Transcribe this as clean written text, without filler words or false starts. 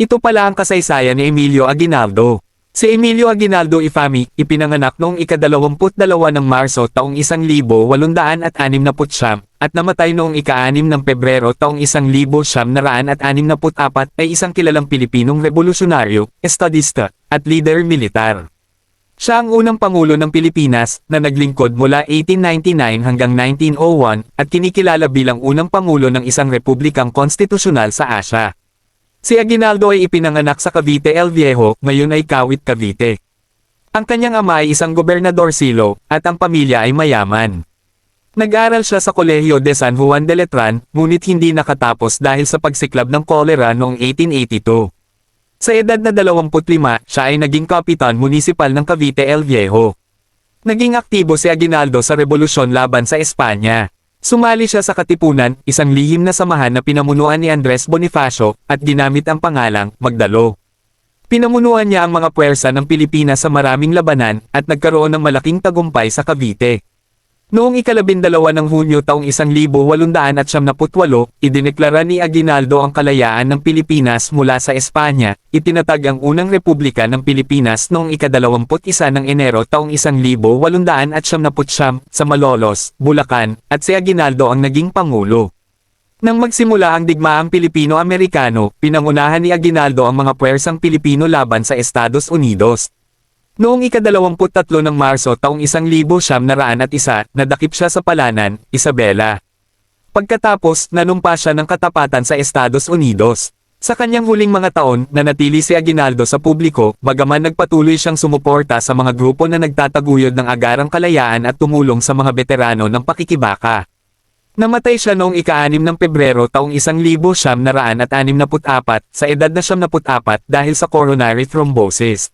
Ito pala ang kasaysayan ni Emilio Aguinaldo. Si Emilio Aguinaldo Infami, ipinanganak noong ika-22 ng Marso taong 1869 at namatay noong ika-6 ng Pebrero taong 1964 ay isang kilalang Pilipinong revolusyonaryo, estadista, at leader militar. Siya ang unang Pangulo ng Pilipinas na naglingkod mula 1899 hanggang 1901 at kinikilala bilang unang Pangulo ng isang republikang konstitusyonal sa Asya. Si Aguinaldo ay ipinanganak sa Cavite el Viejo, ngayon ay Kawit, Cavite. Ang kanyang ama ay isang gobernador silo, at ang pamilya ay mayaman. Nag-aral siya sa Kolehiyo de San Juan de Letran, ngunit hindi nakatapos dahil sa pagsiklab ng kolera noong 1882. Sa edad na 25, siya ay naging kapitan munisipal ng Cavite el Viejo. Naging aktibo si Aguinaldo sa revolusyon laban sa Espanya. Sumali siya sa Katipunan, isang lihim na samahan na pinamunuan ni Andres Bonifacio, at ginamit ang pangalang Magdalo. Pinamunuan niya ang mga puwersa ng Pilipinas sa maraming labanan, at nagkaroon ng malaking tagumpay sa Cavite. Noong ika-12 ng Hunyo taong 1878, idineklara ni Aguinaldo ang kalayaan ng Pilipinas mula sa Espanya, itinatag ang unang Republika ng Pilipinas noong ika-21 ng Enero taong 1879 sa Malolos, Bulacan, at si Aguinaldo ang naging Pangulo. Nang magsimula ang digmaang Pilipino-Amerikano, pinangunahan ni Aguinaldo ang mga puwersang Pilipino laban sa Estados Unidos. Noong ika-23 ng Marso taong 1901, nadakip siya sa Palanan, Isabela. Pagkatapos, nanumpa siya ng katapatan sa Estados Unidos. Sa kanyang huling mga taon, nanatili si Aguinaldo sa publiko, bagaman nagpatuloy siyang sumuporta sa mga grupo na nagtataguyod ng agarang kalayaan at tumulong sa mga veterano ng pakikibaka. Namatay siya noong ika-6 ng Pebrero taong 1964 sa edad na 74 dahil sa coronary thrombosis.